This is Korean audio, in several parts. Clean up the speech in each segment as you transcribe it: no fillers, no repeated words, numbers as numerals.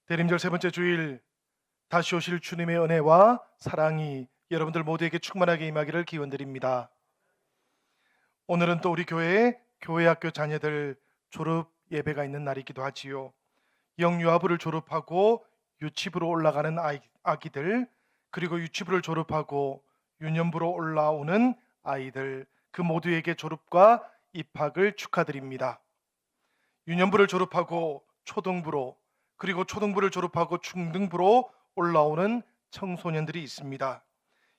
대림절 세 번째 주일, 다시 오실 주님의 은혜와 사랑이 여러분들 모두에게 충만하게 임하기를 기원드립니다. 오늘은 또 우리 교회에 교회학교 자녀들 졸업 예배가 있는 날이기도 하지요. 영유아부를 졸업하고 유치부로 올라가는 아기들, 그리고 유치부를 졸업하고 유년부로 올라오는 아이들, 그 모두에게 졸업과 입학을 축하드립니다. 유년부를 졸업하고 초등부로, 그리고 초등부를 졸업하고 중등부로 올라오는 청소년들이 있습니다.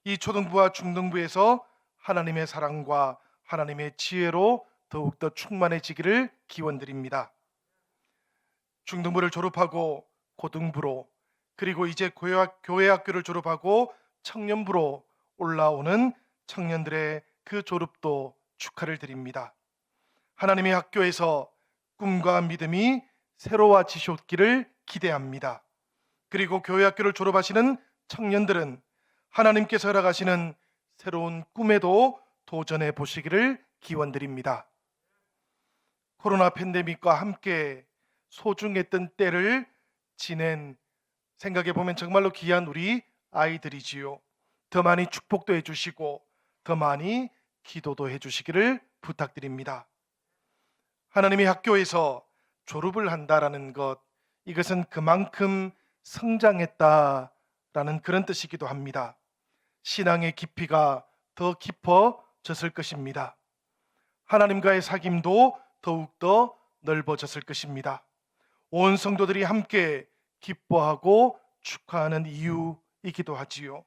이 초등부와 중등부에서 하나님의 사랑과 하나님의 지혜로 더욱더 충만해지기를 기원드립니다. 중등부를 졸업하고 고등부로, 그리고 이제 교회 학교를 졸업하고 청년부로 올라오는 청년들의 그 졸업도 축하를 드립니다. 하나님의 학교에서 꿈과 믿음이 새로워지셨기를 기대합니다. 그리고 교회 학교를 졸업하시는 청년들은 하나님께서 허락하시는 새로운 꿈에도 도전해 보시기를 기원드립니다. 코로나 팬데믹과 함께 소중했던 때를 지낸, 생각해 보면 정말로 귀한 우리 아이들이지요. 더 많이 축복도 해주시고 더 많이 기도도 해주시기를 부탁드립니다. 하나님의 학교에서 졸업을 한다라는 것, 이것은 그만큼 성장했다라는 그런 뜻이기도 합니다. 신앙의 깊이가 더 깊어졌을 것입니다. 하나님과의 사귐도 더욱더 넓어졌을 것입니다. 온 성도들이 함께 기뻐하고 축하하는 이유이기도 하지요.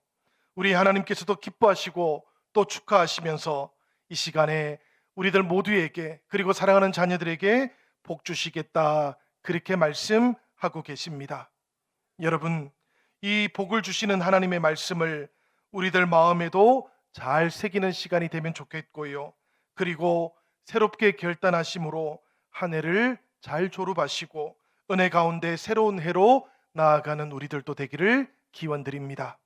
우리 하나님께서도 기뻐하시고 또 축하하시면서 이 시간에 우리들 모두에게, 그리고 사랑하는 자녀들에게 복 주시겠다, 그렇게 말씀하고 계십니다. 여러분, 이 복을 주시는 하나님의 말씀을 우리들 마음에도 잘 새기는 시간이 되면 좋겠고요. 그리고 새롭게 결단하심으로 한 해를 잘 졸업하시고 은혜 가운데 새로운 해로 나아가는 우리들도 되기를 기원드립니다.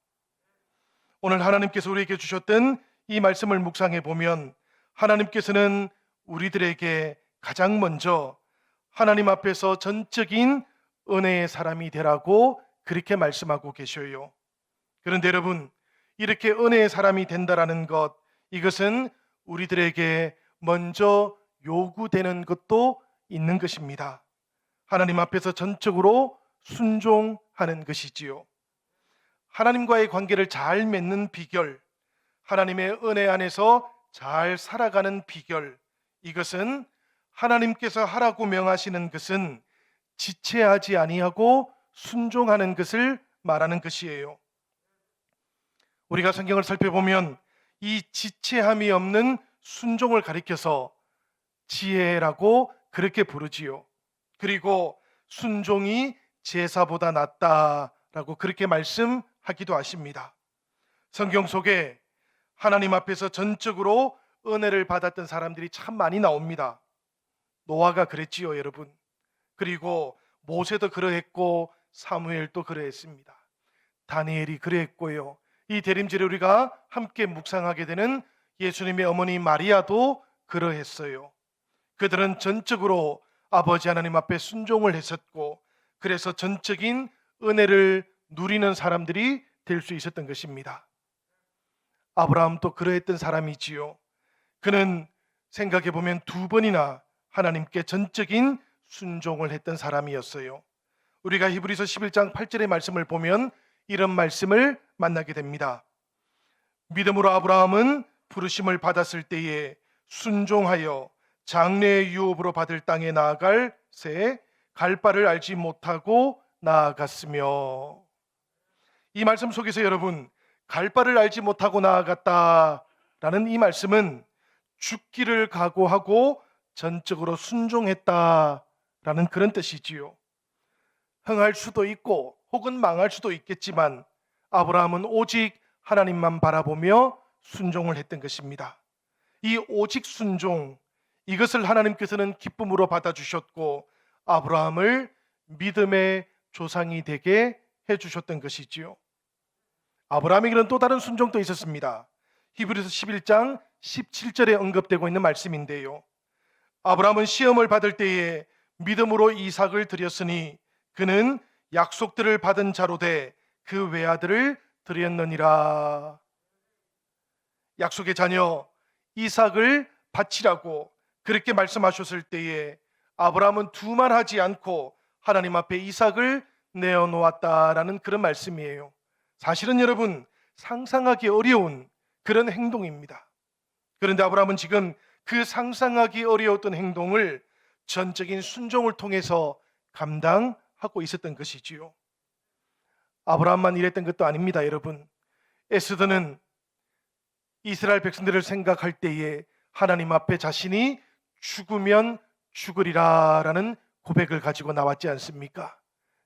오늘 하나님께서 우리에게 주셨던 이 말씀을 묵상해 보면 하나님께서는 우리들에게 가장 먼저 하나님 앞에서 전적인 은혜의 사람이 되라고 그렇게 말씀하고 계셔요. 그런데 여러분, 이렇게 은혜의 사람이 된다라는 것, 이것은 우리들에게 먼저 요구되는 것도 있는 것입니다. 하나님 앞에서 전적으로 순종하는 것이지요. 하나님과의 관계를 잘 맺는 비결, 하나님의 은혜 안에서 잘 살아가는 비결, 이것은 하나님께서 하라고 명하시는 것은 지체하지 아니하고 순종하는 것을 말하는 것이에요. 우리가 성경을 살펴보면 이 지체함이 없는 순종을 가리켜서 지혜라고 그렇게 부르지요. 그리고 순종이 제사보다 낫다라고 그렇게 말씀하기도 하십니다. 성경 속에 하나님 앞에서 전적으로 은혜를 받았던 사람들이 참 많이 나옵니다. 노아가 그랬지요, 여러분. 그리고 모세도 그러했고 사무엘도 그러했습니다. 다니엘이 그러했고요. 이 대림절에 우리가 함께 묵상하게 되는 예수님의 어머니 마리아도 그러했어요. 그들은 전적으로 아버지 하나님 앞에 순종을 했었고, 그래서 전적인 은혜를 누리는 사람들이 될 수 있었던 것입니다. 아브라함도 그러했던 사람이지요. 그는 생각해 보면 두 번이나 하나님께 전적인 순종을 했던 사람이었어요. 우리가 히브리서 11장 8절의 말씀을 보면 이런 말씀을 만나게 됩니다. 믿음으로 아브라함은 부르심을 받았을 때에 순종하여 장래의 유업으로 받을 땅에 나아갈 새 갈 바를 알지 못하고 나아갔으며, 이 말씀 속에서 여러분, 갈 바를 알지 못하고 나아갔다라는 이 말씀은 죽기를 각오하고 전적으로 순종했다라는 그런 뜻이지요. 흥할 수도 있고 혹은 망할 수도 있겠지만 아브라함은 오직 하나님만 바라보며 순종을 했던 것입니다. 이 오직 순종, 이것을 하나님께서는 기쁨으로 받아주셨고 아브라함을 믿음의 조상이 되게 해주셨던 것이지요. 아브라함에게는 또 다른 순종도 있었습니다. 히브리서 11장 17절에 언급되고 있는 말씀인데요. 아브라함은 시험을 받을 때에 믿음으로 이삭을 드렸으니 그는 약속들을 받은 자로 돼 그 외아들을 드렸느니라. 약속의 자녀 이삭을 바치라고 그렇게 말씀하셨을 때에 아브라함은 두말하지 않고 하나님 앞에 이삭을 내어놓았다라는 그런 말씀이에요. 사실은 여러분, 상상하기 어려운 그런 행동입니다. 그런데 아브라함은 지금 그 상상하기 어려웠던 행동을 전적인 순종을 통해서 감당하고 있었던 것이지요. 아브라함만 이랬던 것도 아닙니다, 여러분. 에스더는 이스라엘 백성들을 생각할 때에 하나님 앞에 자신이 죽으면 죽으리라라는 고백을 가지고 나왔지 않습니까?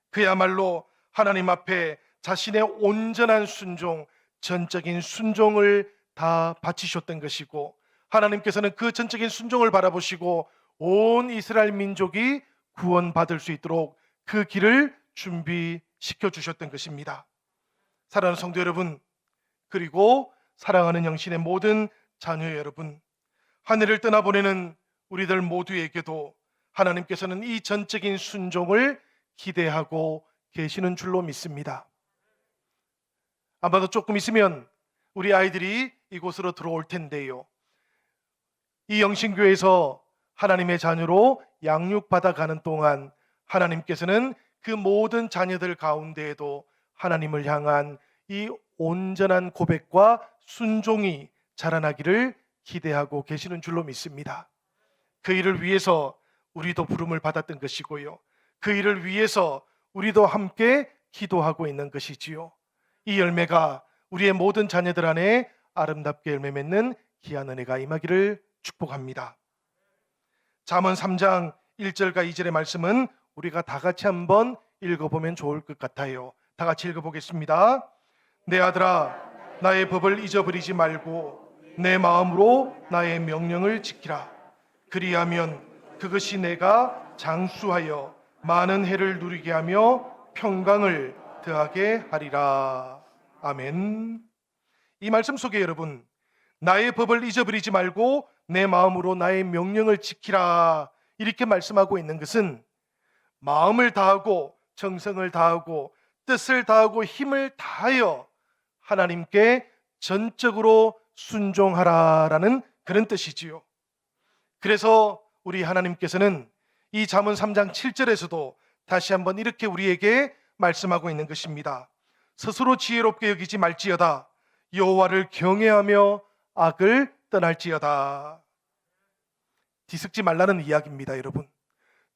그야말로 하나님 앞에 자신의 온전한 순종, 전적인 순종을 다 바치셨던 것이고, 하나님께서는 그 전적인 순종을 바라보시고 온 이스라엘 민족이 구원받을 수 있도록 그 길을 준비시켜 주셨던 것입니다. 사랑하는 성도 여러분, 그리고 사랑하는 영신의 모든 자녀 여러분, 하늘을 떠나보내는 우리들 모두에게도 하나님께서는 이 전적인 순종을 기대하고 계시는 줄로 믿습니다. 아마도 조금 있으면 우리 아이들이 이곳으로 들어올 텐데요, 이 영신교회에서 하나님의 자녀로 양육받아 가는 동안 하나님께서는 그 모든 자녀들 가운데에도 하나님을 향한 이 온전한 고백과 순종이 자라나기를 기대하고 계시는 줄로 믿습니다. 그 일을 위해서 우리도 부름을 받았던 것이고요, 그 일을 위해서 우리도 함께 기도하고 있는 것이지요. 이 열매가 우리의 모든 자녀들 안에 아름답게 열매 맺는 귀한 은혜가 임하기를 축복합니다. 잠언 3장 1절과 2절의 말씀은 우리가 다 같이 한번 읽어보면 좋을 것 같아요. 다 같이 읽어보겠습니다. 내 아들아, 나의 법을 잊어버리지 말고 내 마음으로 나의 명령을 지키라. 그리하면 그것이 내가 장수하여 많은 해를 누리게 하며 평강을 더하게 하리라. 아멘. 이 말씀 속에 여러분, 나의 법을 잊어버리지 말고 내 마음으로 나의 명령을 지키라, 이렇게 말씀하고 있는 것은 마음을 다하고 정성을 다하고 뜻을 다하고 힘을 다하여 하나님께 전적으로 순종하라라는 그런 뜻이지요. 그래서 우리 하나님께서는 이 잠언 3장 7절에서도 다시 한번 이렇게 우리에게 말씀하고 있는 것입니다. 스스로 지혜롭게 여기지 말지어다. 여호와를 경외하며 악을 떠날지어다. 뒤섞지 말라는 이야기입니다, 여러분.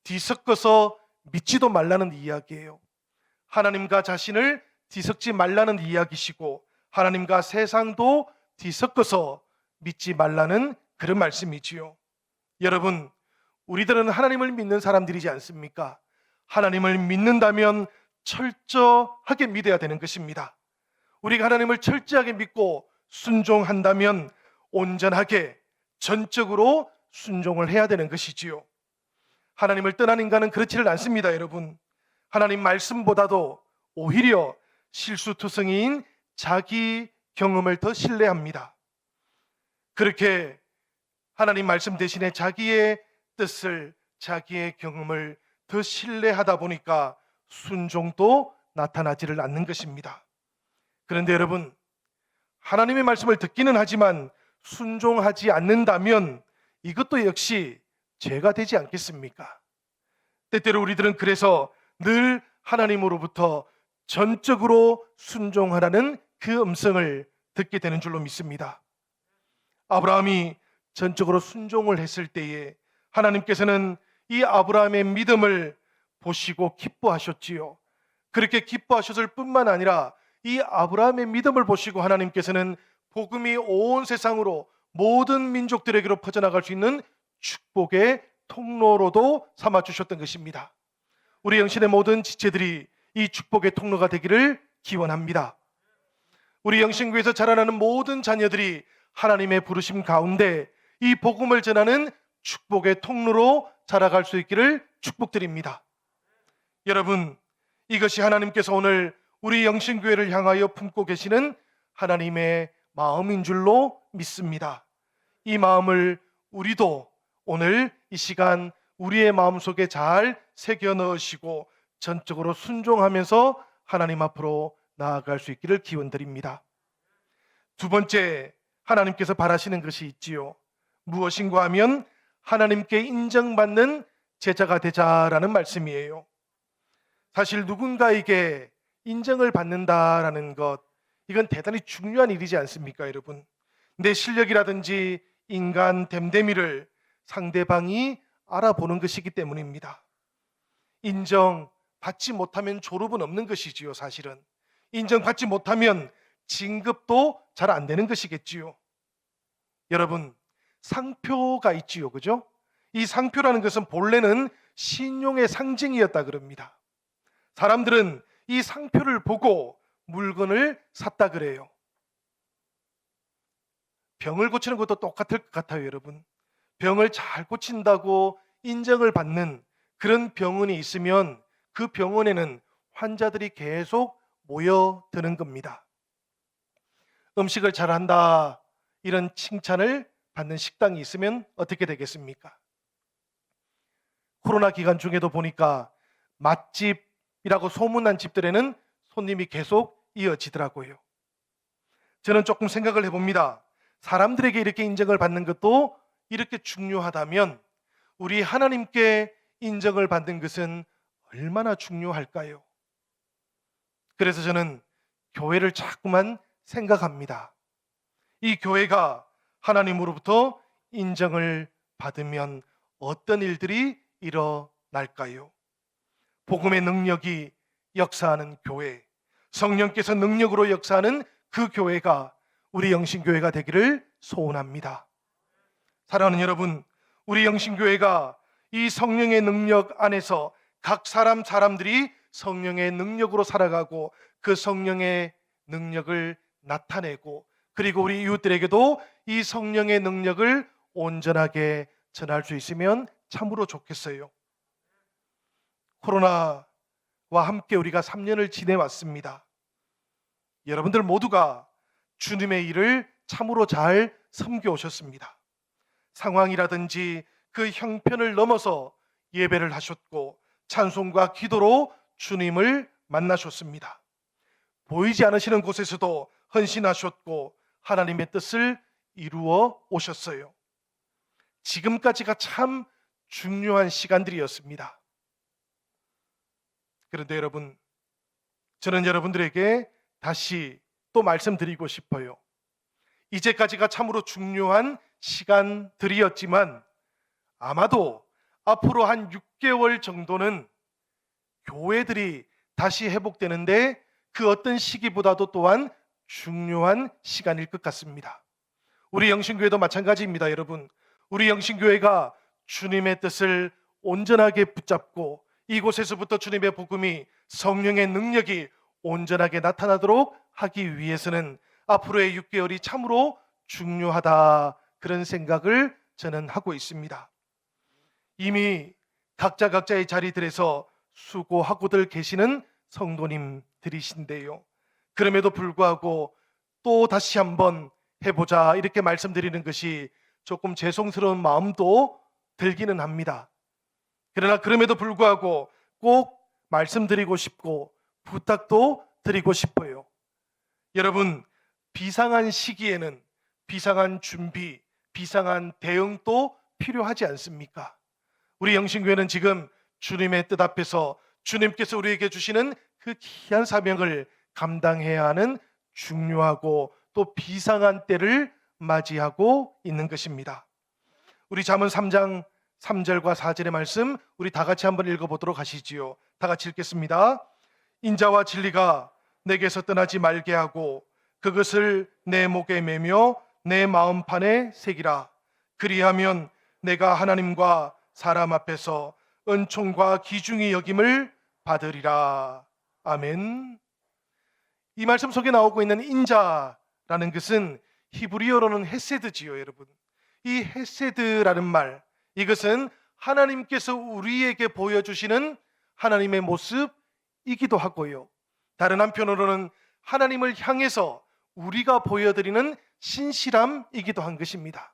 뒤섞어서 믿지도 말라는 이야기예요. 하나님과 자신을 뒤섞지 말라는 이야기시고 하나님과 세상도 뒤섞어서 믿지 말라는 그런 말씀이지요. 여러분, 우리들은 하나님을 믿는 사람들이지 않습니까? 하나님을 믿는다면 철저하게 믿어야 되는 것입니다. 우리가 하나님을 철저하게 믿고 순종한다면 온전하게 전적으로 순종을 해야 되는 것이지요. 하나님을 떠난 인간은 그렇지를 않습니다, 여러분. 하나님 말씀보다도 오히려 실수투성이인 자기 경험을 더 신뢰합니다. 그렇게 하나님 말씀 대신에 자기의 뜻을, 자기의 경험을 더 신뢰하다 보니까 순종도 나타나지를 않는 것입니다. 그런데 여러분, 하나님의 말씀을 듣기는 하지만 순종하지 않는다면 이것도 역시 죄가 되지 않겠습니까? 때때로 우리들은 그래서 늘 하나님으로부터 전적으로 순종하라는 그 음성을 듣게 되는 줄로 믿습니다. 아브라함이 전적으로 순종을 했을 때에 하나님께서는 이 아브라함의 믿음을 보시고 기뻐하셨지요. 그렇게 기뻐하셨을 뿐만 아니라 이 아브라함의 믿음을 보시고 하나님께서는 복음이 온 세상으로 모든 민족들에게로 퍼져나갈 수 있는 축복의 통로로도 삼아주셨던 것입니다. 우리 영신의 모든 지체들이 이 축복의 통로가 되기를 기원합니다. 우리 영신교회에서 자라나는 모든 자녀들이 하나님의 부르심 가운데 이 복음을 전하는 축복의 통로로 자라갈 수 있기를 축복드립니다. 여러분, 이것이 하나님께서 오늘 우리 영신교회를 향하여 품고 계시는 하나님의 마음인 줄로 믿습니다. 이 마음을 우리도 오늘 이 시간 우리의 마음속에 잘 새겨 넣으시고 전적으로 순종하면서 하나님 앞으로 나아갈 수 있기를 기원드립니다. 두 번째, 하나님께서 바라시는 것이 있지요. 무엇인가 하면 하나님께 인정받는 제자가 되자라는 말씀이에요. 사실 누군가에게 인정을 받는다라는 것, 이건 대단히 중요한 일이지 않습니까, 여러분? 내 실력이라든지 인간 됨됨이를 상대방이 알아보는 것이기 때문입니다. 인정받지 못하면 졸업은 없는 것이지요, 사실은. 인정받지 못하면 진급도 잘 안 되는 것이겠지요. 여러분, 상표가 있지요, 그죠? 이 상표라는 것은 본래는 신용의 상징이었다 그럽니다. 사람들은 이 상표를 보고 물건을 샀다 그래요. 병을 고치는 것도 똑같을 것 같아요, 여러분. 병을 잘 고친다고 인정을 받는 그런 병원이 있으면 그 병원에는 환자들이 계속 모여드는 겁니다. 음식을 잘한다, 이런 칭찬을 받는 식당이 있으면 어떻게 되겠습니까? 코로나 기간 중에도 보니까 맛집이라고 소문난 집들에는 손님이 계속 이어지더라고요. 저는 조금 생각을 해봅니다. 사람들에게 이렇게 인정을 받는 것도 이렇게 중요하다면 우리 하나님께 인정을 받는 것은 얼마나 중요할까요? 그래서 저는 교회를 자꾸만 생각합니다. 이 교회가 하나님으로부터 인정을 받으면 어떤 일들이 일어날까요? 복음의 능력이 역사하는 교회, 성령께서 능력으로 역사하는 그 교회가 우리 영신교회가 되기를 소원합니다. 사랑하는 여러분, 우리 영신교회가 이 성령의 능력 안에서 각 사람들이 성령의 능력으로 살아가고 그 성령의 능력을 나타내고, 그리고 우리 이웃들에게도 이 성령의 능력을 온전하게 전할 수 있으면 참으로 좋겠어요. 코로나와 함께 우리가 3년을 지내왔습니다. 여러분들 모두가 주님의 일을 참으로 잘 섬겨오셨습니다. 상황이라든지 그 형편을 넘어서 예배를 하셨고 찬송과 기도로 주님을 만나셨습니다. 보이지 않으시는 곳에서도 헌신하셨고 하나님의 뜻을 이루어 오셨어요. 지금까지가 참 중요한 시간들이었습니다. 그런데 여러분, 저는 여러분들에게 다시 또 말씀드리고 싶어요. 이제까지가 참으로 중요한 시간들이었지만 아마도 앞으로 한 6개월 정도는 교회들이 다시 회복되는데 그 어떤 시기보다도 또한 중요한 시간일 것 같습니다. 우리 영신교회도 마찬가지입니다, 여러분. 우리 영신교회가 주님의 뜻을 온전하게 붙잡고 이곳에서부터 주님의 복음이, 성령의 능력이 온전하게 나타나도록 하기 위해서는 앞으로의 6개월이 참으로 중요하다, 그런 생각을 저는 하고 있습니다. 이미 각자의 자리들에서 수고하고들 계시는 성도님들이신데요. 그럼에도 불구하고 또 다시 한번 해보자 이렇게 말씀드리는 것이 조금 죄송스러운 마음도 들기는 합니다. 그러나 그럼에도 불구하고 꼭 말씀드리고 싶고 부탁도 드리고 싶어요. 여러분, 비상한 시기에는 비상한 준비, 비상한 대응도 필요하지 않습니까? 우리 영신교회는 지금 주님의 뜻 앞에서 주님께서 우리에게 주시는 그 귀한 사명을 감당해야 하는 중요하고 또 비상한 때를 맞이하고 있는 것입니다. 우리 잠언 3장 3절과 4절의 말씀 우리 다 같이 한번 읽어보도록 하시지요. 다 같이 읽겠습니다. 인자와 진리가 내게서 떠나지 말게 하고 그것을 내 목에 매며 내 마음판에 새기라. 그리하면 내가 하나님과 사람 앞에서 은총과 기중이 여김을 받으리라. 아멘. 이 말씀 속에 나오고 있는 인자라는 것은 히브리어로는 헤세드지요, 여러분. 이 헤세드라는 말, 이것은 하나님께서 우리에게 보여주시는 하나님의 모습이기도 하고요. 다른 한편으로는 하나님을 향해서 우리가 보여드리는 신실함이기도 한 것입니다.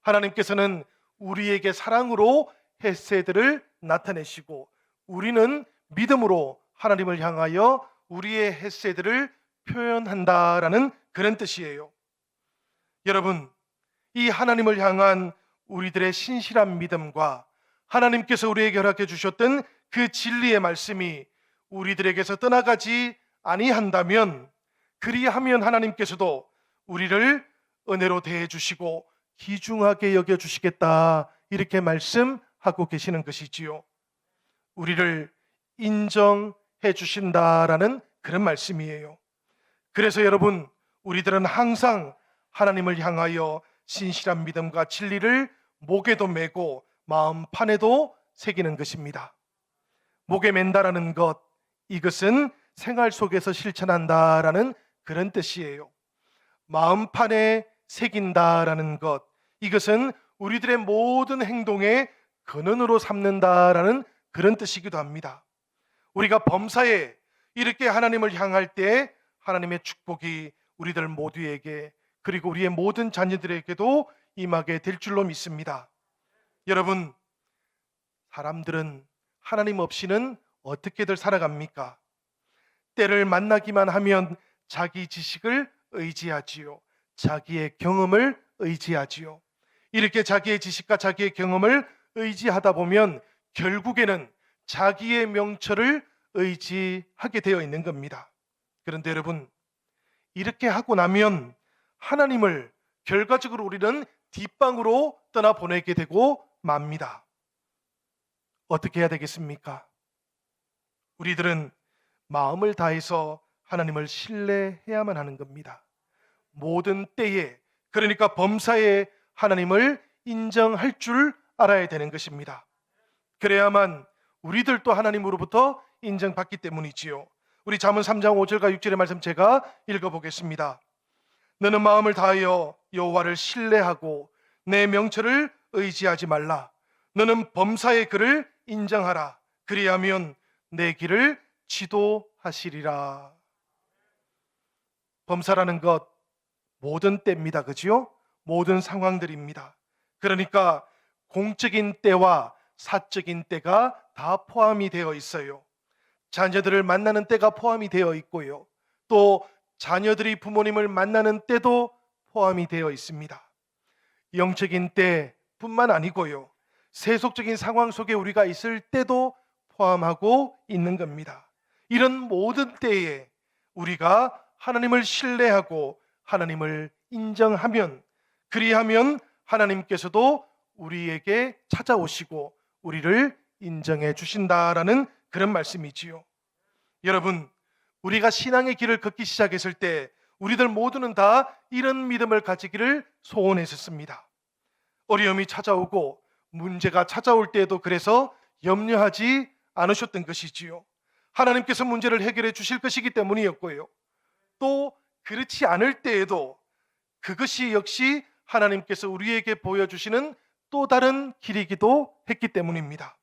하나님께서는 우리에게 사랑으로 헤세드를 나타내시고 우리는 믿음으로 하나님을 향하여 우리의 헤세드를 표현한다라는 그런 뜻이에요. 여러분, 이 하나님을 향한 우리들의 신실한 믿음과 하나님께서 우리에게 허락해 주셨던 그 진리의 말씀이 우리들에게서 떠나가지 아니한다면, 그리하면 하나님께서도 우리를 은혜로 대해 주시고 귀중하게 여겨 주시겠다, 이렇게 말씀하고 계시는 것이지요. 우리를 인정해 주신다라는 그런 말씀이에요. 그래서 여러분, 우리들은 항상 하나님을 향하여 신실한 믿음과 진리를 목에도 메고 마음판에도 새기는 것입니다. 목에 맨다라는 것, 이것은 생활 속에서 실천한다라는 그런 뜻이에요. 마음판에 새긴다라는 것, 이것은 우리들의 모든 행동의 근원으로 삼는다라는 그런 뜻이기도 합니다. 우리가 범사에 이렇게 하나님을 향할 때 하나님의 축복이 우리들 모두에게, 그리고 우리의 모든 자녀들에게도 임하게 될 줄로 믿습니다. 여러분, 사람들은 하나님 없이는 어떻게들 살아갑니까? 때를 만나기만 하면 자기 지식을 의지하지요. 자기의 경험을 의지하지요. 이렇게 자기의 지식과 자기의 경험을 의지하다 보면 결국에는 자기의 명철을 의지하게 되어 있는 겁니다. 그런데 여러분, 이렇게 하고 나면 하나님을 결과적으로 우리는 뒷방으로 떠나보내게 되고 맙니다. 어떻게 해야 되겠습니까? 우리들은 마음을 다해서 하나님을 신뢰해야만 하는 겁니다. 모든 때에, 그러니까 범사에 하나님을 인정할 줄 알아야 되는 것입니다. 그래야만 우리들도 하나님으로부터 인정받기 때문이지요. 우리 잠언 3장 5절과 6절의 말씀 제가 읽어보겠습니다. 너는 마음을 다하여 여호와를 신뢰하고 내 명철을 의지하지 말라. 너는 범사의 그를 인정하라. 그리하면 내 길을 지도하시리라. 범사라는 것, 모든 때입니다. 그죠? 모든 상황들입니다. 그러니까 공적인 때와 사적인 때가 다 포함이 되어 있어요. 자녀들을 만나는 때가 포함이 되어 있고요. 또 자녀들이 부모님을 만나는 때도 포함이 되어 있습니다. 영적인 때뿐만 아니고요. 세속적인 상황 속에 우리가 있을 때도 포함하고 있는 겁니다. 이런 모든 때에 우리가 하나님을 신뢰하고 하나님을 인정하면, 그리하면 하나님께서도 우리에게 찾아오시고 우리를 인정해 주신다라는 그런 말씀이지요. 여러분, 우리가 신앙의 길을 걷기 시작했을 때 우리들 모두는 다 이런 믿음을 가지기를 소원했었습니다. 어려움이 찾아오고 문제가 찾아올 때에도 그래서 염려하지 않으셨던 것이지요. 하나님께서 문제를 해결해 주실 것이기 때문이었고요. 또 그렇지 않을 때에도 그것이 역시 하나님께서 우리에게 보여주시는 또 다른 길이기도 했기 때문입니다.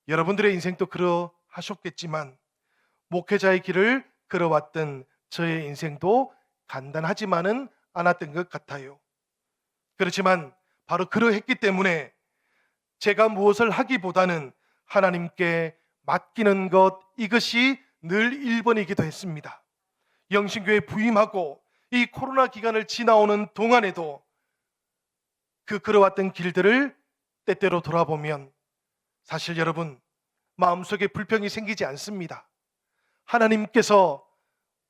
여러분들의 인생도 그러하셨겠지만 목회자의 길을 걸어왔던 저의 인생도 간단하지만은 않았던 것 같아요. 그렇지만 바로 그러했기 때문에 제가 무엇을 하기보다는 하나님께 맡기는 것, 이것이 늘 1번이기도 했습니다. 영신교회 부임하고 이 코로나 기간을 지나오는 동안에도 그 걸어왔던 길들을 때때로 돌아보면 사실 여러분, 마음속에 불평이 생기지 않습니다. 하나님께서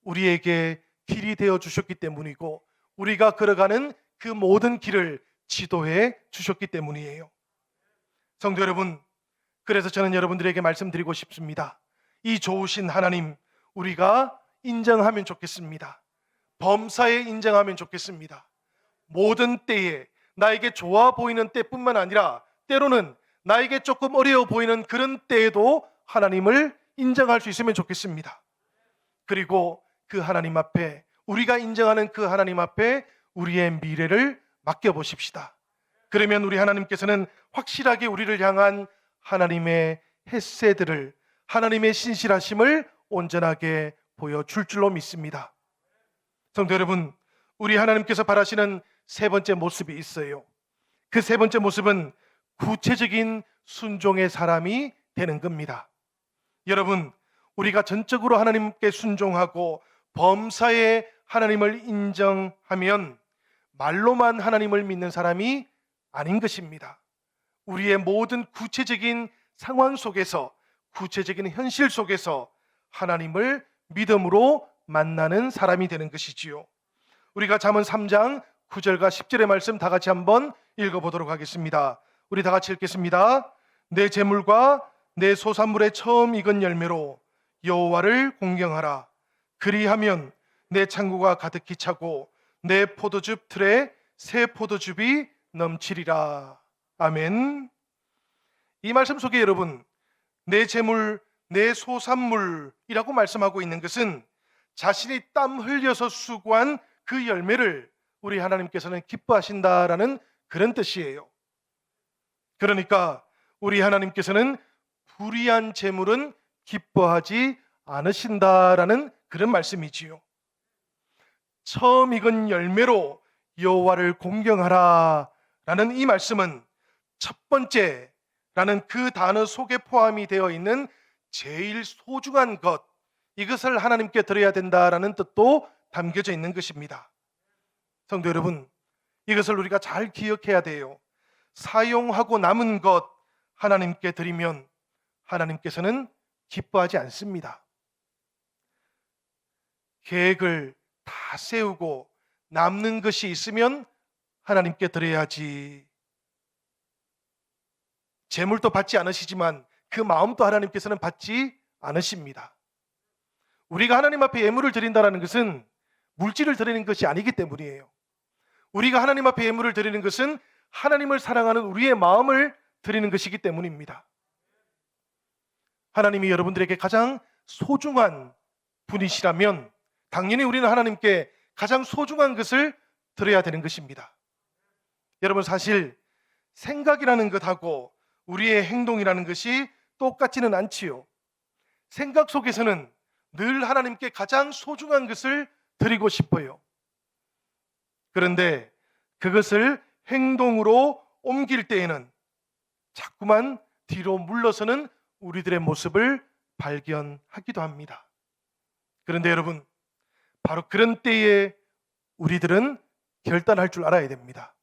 우리에게 길이 되어 주셨기 때문이고 우리가 걸어가는 그 모든 길을 지도해 주셨기 때문이에요. 성도 여러분, 그래서 저는 여러분들에게 말씀드리고 싶습니다. 이 좋으신 하나님, 우리가 인정하면 좋겠습니다. 범사에 인정하면 좋겠습니다. 모든 때에, 나에게 좋아 보이는 때뿐만 아니라 때로는 나에게 조금 어려워 보이는 그런 때에도 하나님을 인정할 수 있으면 좋겠습니다. 그리고 그 하나님 앞에, 우리가 인정하는 그 하나님 앞에 우리의 미래를 맡겨보십시다. 그러면 우리 하나님께서는 확실하게 우리를 향한 하나님의 헤세드를, 하나님의 신실하심을 온전하게 보여줄 줄로 믿습니다. 성도 여러분, 우리 하나님께서 바라시는 세 번째 모습이 있어요. 그 세 번째 모습은 구체적인 순종의 사람이 되는 겁니다. 여러분, 우리가 전적으로 하나님께 순종하고 범사에 하나님을 인정하면 말로만 하나님을 믿는 사람이 아닌 것입니다. 우리의 모든 구체적인 상황 속에서, 구체적인 현실 속에서 하나님을 믿음으로 만나는 사람이 되는 것이지요. 우리가 잠언 3장 9절과 10절의 말씀 다 같이 한번 읽어보도록 하겠습니다. 우리 다 같이 읽겠습니다. 내 재물과 내 소산물의 처음 익은 열매로 여호와를 공경하라. 그리하면 내 창고가 가득히 차고 내 포도즙 틀에 새 포도즙이 넘치리라. 아멘. 이 말씀 속에 여러분, 내 재물, 내 소산물이라고 말씀하고 있는 것은 자신이 땀 흘려서 수고한 그 열매를 우리 하나님께서는 기뻐하신다라는 그런 뜻이에요. 그러니까 우리 하나님께서는 불의한 재물은 기뻐하지 않으신다라는 그런 말씀이지요. 처음 익은 열매로 여호와를 공경하라 라는 이 말씀은 첫 번째라는 그 단어 속에 포함이 되어 있는 제일 소중한 것, 이것을 하나님께 드려야 된다라는 뜻도 담겨져 있는 것입니다. 성도 여러분, 이것을 우리가 잘 기억해야 돼요. 사용하고 남은 것 하나님께 드리면 하나님께서는 기뻐하지 않습니다. 계획을 다 세우고 남는 것이 있으면 하나님께 드려야지. 재물도 받지 않으시지만 그 마음도 하나님께서는 받지 않으십니다. 우리가 하나님 앞에 예물을 드린다는 것은 물질을 드리는 것이 아니기 때문이에요. 우리가 하나님 앞에 예물을 드리는 것은 하나님을 사랑하는 우리의 마음을 드리는 것이기 때문입니다. 하나님이 여러분들에게 가장 소중한 분이시라면 당연히 우리는 하나님께 가장 소중한 것을 드려야 되는 것입니다. 여러분, 사실 생각이라는 것하고 우리의 행동이라는 것이 똑같지는 않지요. 생각 속에서는 늘 하나님께 가장 소중한 것을 드리고 싶어요. 그런데 그것을 행동으로 옮길 때에는 자꾸만 뒤로 물러서는 우리들의 모습을 발견하기도 합니다. 그런데 여러분, 바로 그런 때에 우리들은 결단할 줄 알아야 됩니다.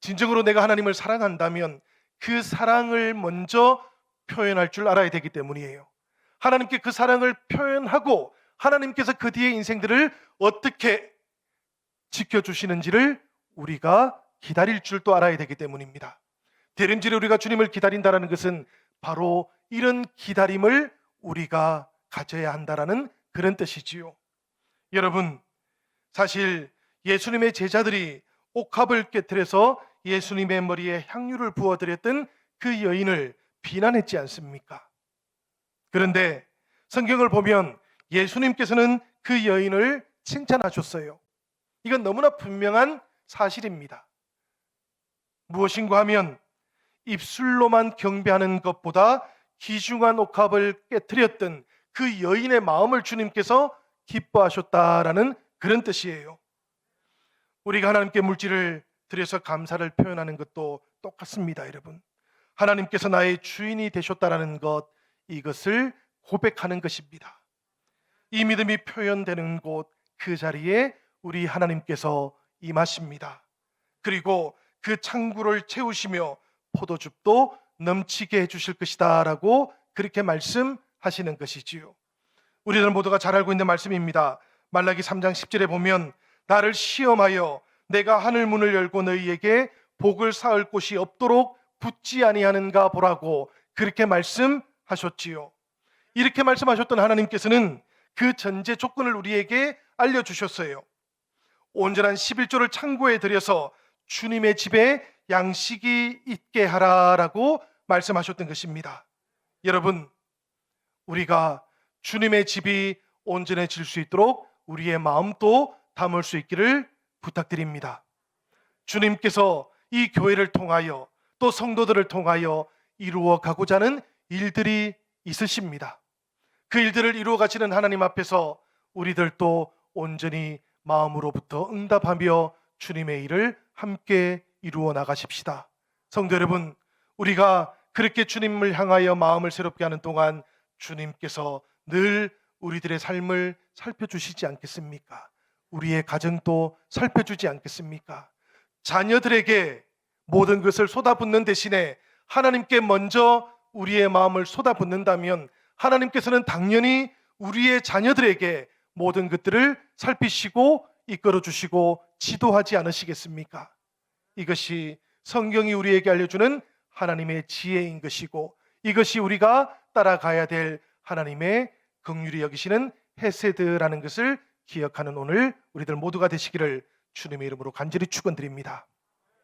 진정으로 내가 하나님을 사랑한다면 그 사랑을 먼저 표현할 줄 알아야 되기 때문이에요. 하나님께 그 사랑을 표현하고 하나님께서 그 뒤에 인생들을 어떻게 지켜주시는지를 우리가 기다릴 줄도 알아야 되기 때문입니다. 대림질에 우리가 주님을 기다린다는 것은 바로 이런 기다림을 우리가 가져야 한다는 그런 뜻이지요. 여러분, 사실 예수님의 제자들이 옥합을 깨트려서 예수님의 머리에 향유를 부어드렸던 그 여인을 비난했지 않습니까? 그런데 성경을 보면 예수님께서는 그 여인을 칭찬하셨어요. 이건 너무나 분명한 사실입니다. 무엇인가 하면 입술로만 경배하는 것보다 귀중한 옥합을 깨트렸던 그 여인의 마음을 주님께서 기뻐하셨다라는 그런 뜻이에요. 우리가 하나님께 물질을 드려서 감사를 표현하는 것도 똑같습니다, 여러분. 하나님께서 나의 주인이 되셨다라는 것, 이것을 고백하는 것입니다. 이 믿음이 표현되는 곳, 그 자리에 우리 하나님께서 임하십니다. 그리고 그 창구를 채우시며 포도즙도 넘치게 해주실 것이다 라고 그렇게 말씀하시는 것이지요. 우리들 모두가 잘 알고 있는 말씀입니다. 말라기 3장 10절에 보면 나를 시험하여 내가 하늘 문을 열고 너희에게 복을 쌓을 곳이 없도록 붙지 아니하는가 보라고 그렇게 말씀하셨지요. 이렇게 말씀하셨던 하나님께서는 그 전제 조건을 우리에게 알려주셨어요. 온전한 11조를 창고에 들여서 주님의 집에 양식이 있게 하라라고 말씀하셨던 것입니다. 여러분, 우리가 주님의 집이 온전해질 수 있도록 우리의 마음도 담을 수 있기를 부탁드립니다. 주님께서 이 교회를 통하여 또 성도들을 통하여 이루어 가고자 하는 일들이 있으십니다. 그 일들을 이루어 가시는 하나님 앞에서 우리들도 온전히 마음으로부터 응답하며 주님의 일을 함께 이루어 나가십시다. 성도 여러분, 우리가 그렇게 주님을 향하여 마음을 새롭게 하는 동안 주님께서 늘 우리들의 삶을 살펴주시지 않겠습니까? 우리의 가정도 살펴주지 않겠습니까? 자녀들에게 모든 것을 쏟아붓는 대신에 하나님께 먼저 우리의 마음을 쏟아붓는다면 하나님께서는 당연히 우리의 자녀들에게 모든 것들을 살피시고 이끌어 주시고 지도하지 않으시겠습니까? 이것이 성경이 우리에게 알려주는 하나님의 지혜인 것이고, 이것이 우리가 따라가야 될 하나님의 긍휼히 여기시는 헤세드라는 것을 기억하는 오늘 우리들 모두가 되시기를 주님의 이름으로 간절히 축원드립니다.